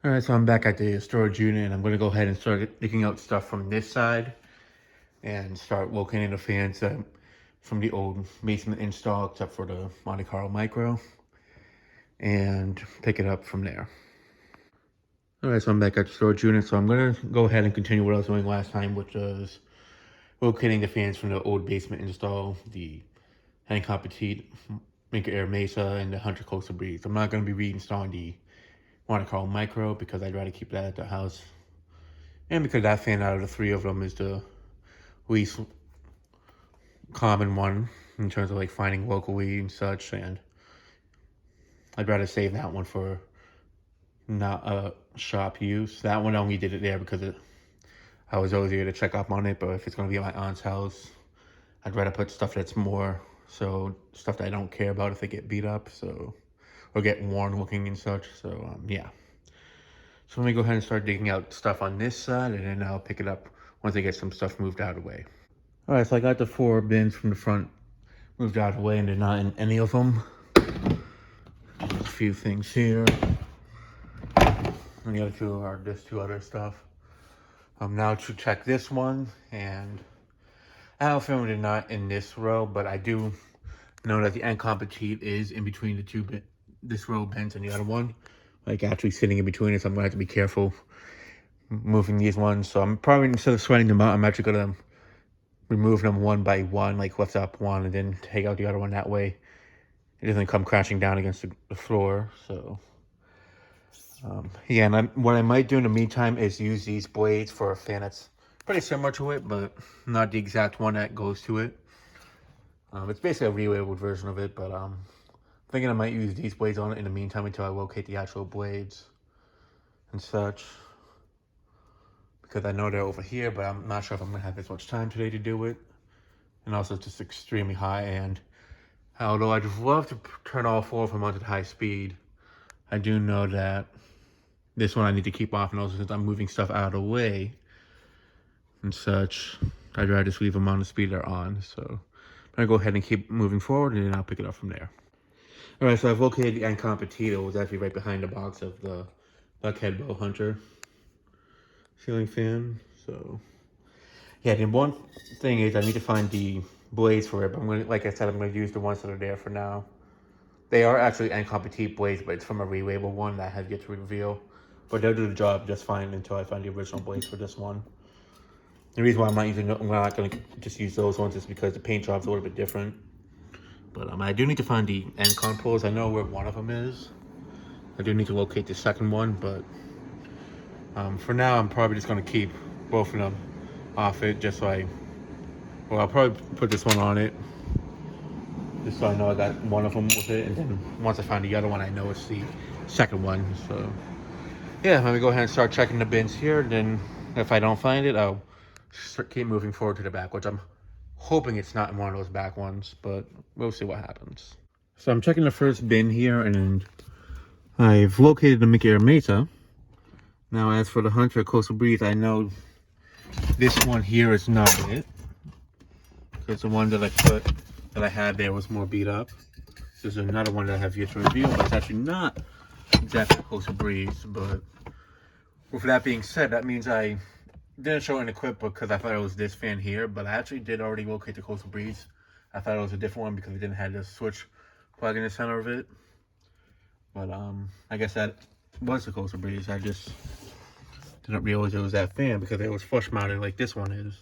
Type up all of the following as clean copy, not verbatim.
All right, so I'm back at the storage unit and I'm going to go ahead and start digging out stuff from this side and start locating the fans from the old basement install except for the Monte Carlo Micro and pick it up from there. All right, so I'm back at the storage unit, so I'm going to go ahead and continue what I was doing last time, which was locating the fans from the old basement install, the Hancock Petite, Minka Air Mesa, and the Hunter Coastal Breeze. I'm not going to be reinstalling the Monte Carlo Micro because I'd rather keep that at the house. And because that fan out of the three of them is the least common one in terms of like finding locally and such, and I'd rather save that one for not shop use. That one only did it there because I was always here to check up on it, but if it's going to be at my aunt's house, I'd rather put stuff that's more, so stuff that I don't care about if they get beat up, so, or get worn looking and such, so yeah. So let me go ahead and start digging out stuff on this side, and then I'll pick it up once I get some stuff moved out of the way. All right, so I got the 4 bins from the front moved out of the way, and they're not in any of them. There's a few things here. And the other 2 are just 2 other stuff. Now to check this one, and I have a feeling they're not in this row, but I do know that the Hancock Petite is in between the 2 this row bins and the other one, like actually sitting in between it, so I'm gonna have to be careful moving these ones. So I'm probably, instead of sweating them out, I'm actually gonna remove them one by one, like lift up one and then take out the other one. That way it doesn't come crashing down against the floor. So yeah, and what I might do in the meantime is use these blades for a fan that's pretty similar to it, but not the exact one that goes to it. It's basically a relabeled version of it, but I'm thinking I might use these blades on it in the meantime until I locate the actual blades and such, because I know they're over here, but I'm not sure if I'm gonna have as much time today to do it. And also it's just extremely high, and although I'd love to turn all 4 of them onto high speed, I do know that this one I need to keep off, and also since I'm moving stuff out of the way and such, I'd rather just leave them on the speed they're on. So I'm gonna go ahead and keep moving forward, and then I'll pick it up from there. All right, so I've located the Hancock Petite. It was actually right behind the box of the Buckhead Bow Hunter ceiling fan. So yeah, the one thing is I need to find the blades for it, but I'm gonna, like I said, I'm gonna use the ones that are there for now. They are actually Hancock Petite blades, but it's from a relabel one that I have yet to reveal. But they'll do the job just fine until I find the original blades for this one. The reason why I'm not gonna just use those ones is because the paint job's a little bit different. But I do need to find the end controls. I know where one of them is. I do need to locate the second one, but for now I'm probably just gonna keep both of them off it, just so I'll probably put this one on it, just so I know I got one of them with it, and then once I find the other one, I know it's the second one. So yeah, let me go ahead and start checking the bins here. Then if I don't find it, I'll keep moving forward to the back, which I'm hoping it's not in one of those back ones, but we'll see what happens. So I'm checking the first bin here, and I've located the Minka Air Mesa. Now as for the Hunter Coastal Breeze, I know this one here is not it, because the one that I had there was more beat up. There's another one that I have yet to reveal, but it's actually not exactly Coastal Breeze. But with that being said, that means I didn't show it in the clip because I thought it was this fan here, but I actually did already locate the Coastal Breeze. I thought it was a different one because it didn't have the switch plug in the center of it. But I guess that was the Coastal Breeze. I just didn't realize it was that fan because it was flush mounted like this one is.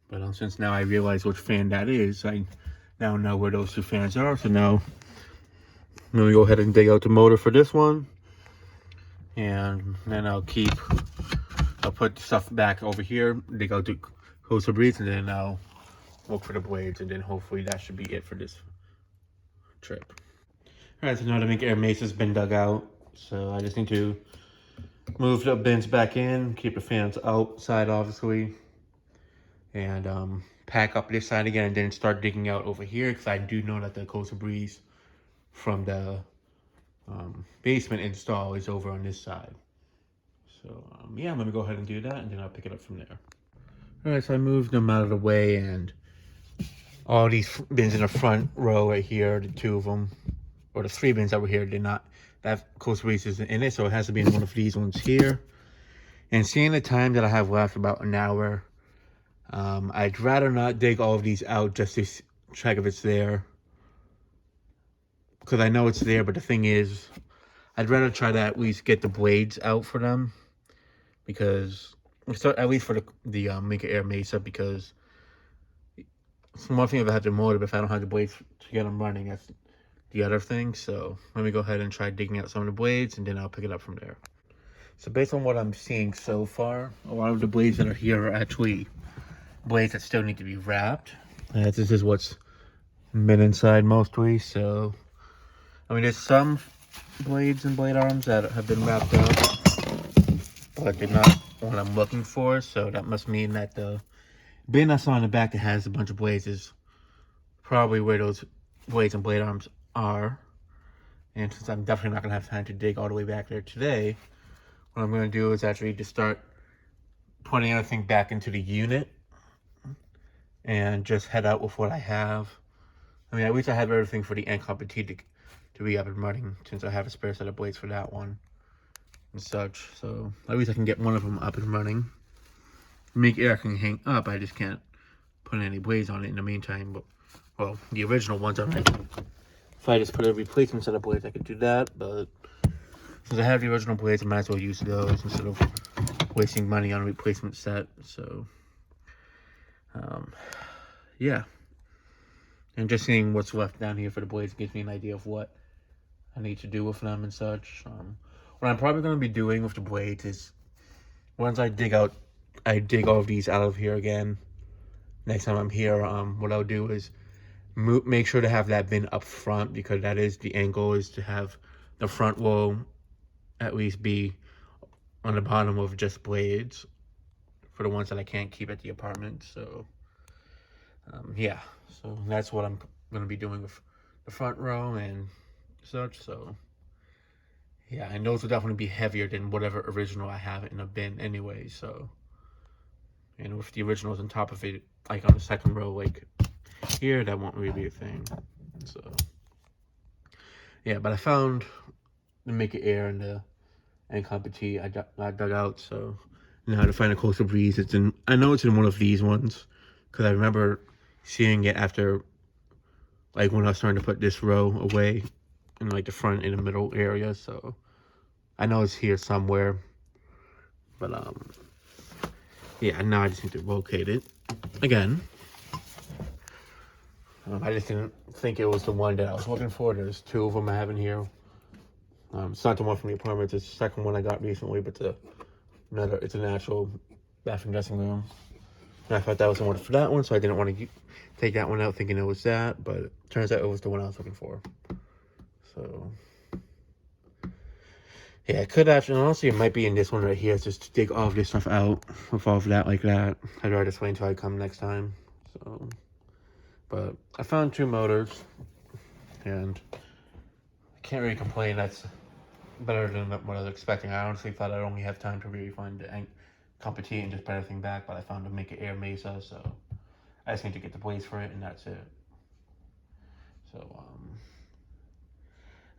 But since now I realize which fan that is, I now know where those 2 fans are. So now I'm gonna go ahead and dig out the motor for this one, and then I'll put the stuff back over here, dig out the Coastal Breeze, and then I'll look for the blades, and then hopefully that should be it for this trip. All right, so now the Minka Air Mesa's been dug out, so I just need to move the bins back in, keep the fans outside obviously, and pack up this side again, and then start digging out over here, because I do know that the Coastal Breeze from the basement install is over on this side. So yeah, I'm gonna go ahead and do that, and then I'll pick it up from there. All right, so I moved them out of the way, and all these bins in the front row right here, the 2 of them, or the 3 bins that were here, did not that coaster release isn't in it, so it has to be in one of these ones here. And seeing the time that I have left, about an hour, I'd rather not dig all of these out just to check if it's there. Because I know it's there, but the thing is, I'd rather try to at least get the blades out for them. Because, so at least for the Mega Air Mesa, because it's one thing if I have the motor, but if I don't have the blades to get them running, that's the other thing. So let me go ahead and try digging out some of the blades, and then I'll pick it up from there. So based on what I'm seeing so far, a lot of the blades that are here are actually blades that still need to be wrapped. This is what's been inside mostly. So, I mean, there's some blades and blade arms that have been wrapped up, but they're not what I'm looking for. So that must mean that the bin I saw in the back that has a bunch of blades is probably where those blades and blade arms are. And since I'm definitely not going to have time to dig all the way back there today, what I'm going to do is actually just start putting everything back into the unit and just head out with what I have. I mean, at least I have everything for the N-Competi to be up and running, since I have a spare set of blades for that one and such. So at least I can get one of them up and running. Make Air can hang up, I just can't put any blades on it in the meantime. But, well, the original ones are right. If I just put a replacement set of blades, I could do that, but since I have the original blades, I might as well use those instead of wasting money on a replacement set. So, yeah. And just seeing what's left down here for the blades gives me an idea of what I need to do with them and such. What I'm probably going to be doing with the blades is, once I dig all of these out of here again, next time I'm here, what I'll do is make sure to have that bin up front, because that is the angle, is to have the front wall at least be on the bottom of just blades for the ones that I can't keep at the apartment. So yeah, so that's what I'm going to be doing with the front row and such. So yeah, and those will definitely be heavier than whatever original I have in a bin anyway. So, and with the originals on top of it, like on the second row, like here, that won't really be a thing. So yeah, but I found the Make It Air and the N-Competi I dug out. So now to find a Coastal Breeze, I know it's in one of these ones, because I remember seeing it after, like, when I was starting to put this row away in like the front and the middle area. So I know it's here somewhere, but yeah, now I just need to locate it again. I just didn't think it was the one that I was looking for. There's two of them I have in here. It's not the one from the apartment. It's the second one I got recently, but it's an actual bathroom dressing room. And I thought that was the one for that one, so I didn't want to take that one out thinking it was that, but it turns out it was the one I was looking for. So yeah, it could actually, honestly, it might be in this one right here, just to dig all of this stuff out with all of that like that. I'd rather just wait until I come next time. So, but I found 2 motors, and I can't really complain. That's better than what I was expecting. I honestly thought I'd only have time to really find the Competi and just put everything back, but I found to Make It Air Mesa, so I just need to get the blades for it, and that's it. So,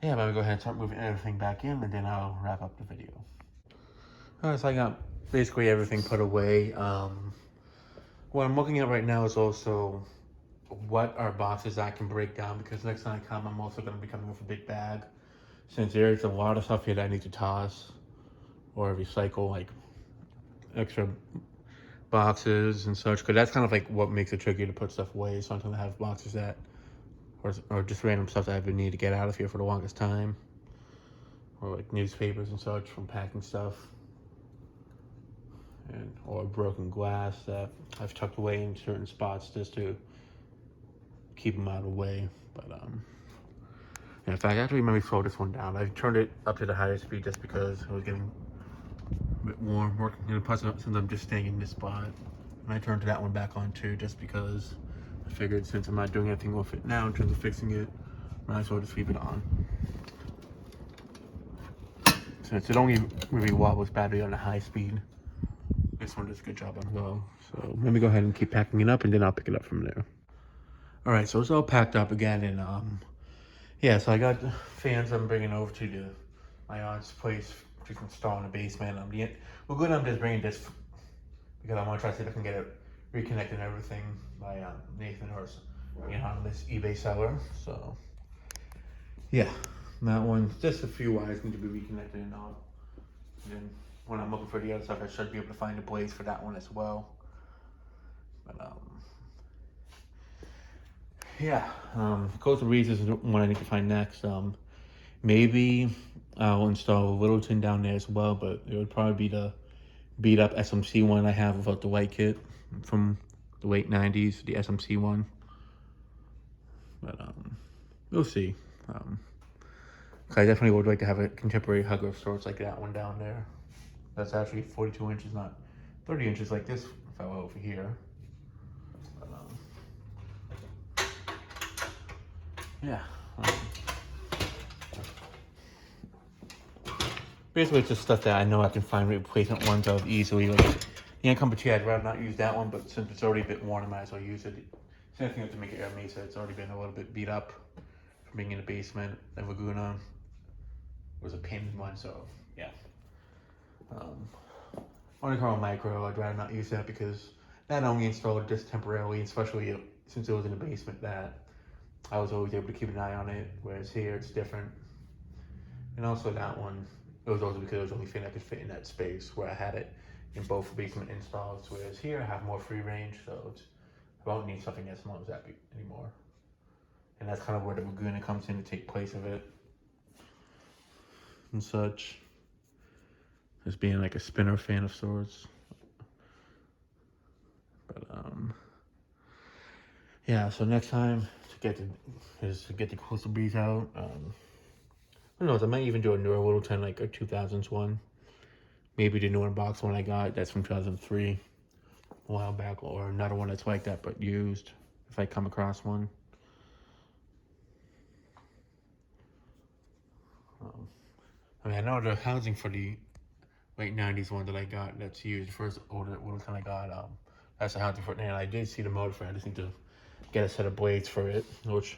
yeah, I'm gonna go ahead and start moving everything back in, and then I'll wrap up the video. Alright, so I got basically everything put away. What I'm looking at right now is also what are boxes I can break down, because next time I come, I'm also going to be coming with a big bag, since there's a lot of stuff here that I need to toss or recycle, like extra boxes and such, because that's kind of like what makes it tricky to put stuff away. Sometimes I have boxes that, or just random stuff that I've been needing to get out of here for the longest time, or like newspapers and such from packing stuff, or broken glass that I've tucked away in certain spots just to keep them out of the way. But in fact, actually, let me slow this one down. I turned it up to the highest speed just because it was getting a bit warm. Plus, since I'm just staying in this spot, and I turned that one back on too, just because I figured since I'm not doing anything with it now in terms of fixing it, might as well just leave it on. Since it only really wobbles battery on a high speed, this one does a good job on low. So let me go ahead and keep packing it up, and then I'll pick it up from there. All right, so it's all packed up again, and yeah, so I got the fans I'm bringing over to the my aunt's place to install in the basement. We're good. I'm just bringing this because I want to try to see if I can get it reconnected and everything by Nathan or this eBay seller. So yeah, that one, just a few wires need to be reconnected and all. And then when I'm looking for the other stuff, I should be able to find the blades for that one as well. But yeah, Coastal Breeze is one I need to find next. Maybe I'll install Littleton down there as well, but it would probably be the beat up SMC one I have without the white kit from the late 90s, the SMC one. But we'll see. I definitely would like to have a contemporary hugger of sorts like that one down there. That's actually 42 inches, not 30 inches like this fellow over here. But, yeah. Basically, it's just stuff that I know I can find replacement ones of easily. Like the Incompetent, I'd rather not use that one, but since it's already a bit worn, I might as well use it. Same thing with the Air Mesa. It's already been a little bit beat up from being in the basement. The Laguna was a painted one, so yeah. Only Micro, I'd rather not use that because that only installed just temporarily, especially since it was in the basement, that I was always able to keep an eye on it, whereas here it's different. And also that one, it was also because it was the only thing that could fit in that space where I had it in both basement installs, whereas here I have more free range, so I don't need something as small as that anymore. And that's kind of where the Laguna comes in to take place of it and such. As being like a spinner fan of sorts. But yeah, so next time to get the Coastal Breeze out. Who knows, I might even do a newer Littleton, like a 2000s one. Maybe the new unboxed one I got, that's from 2003, a while back, or another one that's like that but used, if I come across one. I mean, I know the housing for the late 90s one that I got that's used, the first older Littleton I got, that's the housing for it. And I did see the motor for it. I just need to get a set of blades for it, which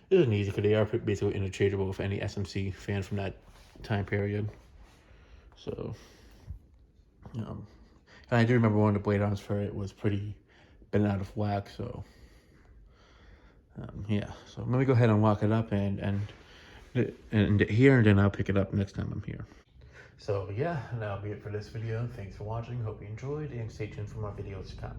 isn't easy because they are basically interchangeable with any SMC fan from that time period. So, and I do remember one of the blade arms for it was pretty bent out of whack. So, yeah. So let me go ahead and lock it up and here, and then I'll pick it up next time I'm here. So yeah, that'll be it for this video. Thanks for watching. Hope you enjoyed, and stay tuned for more videos to come.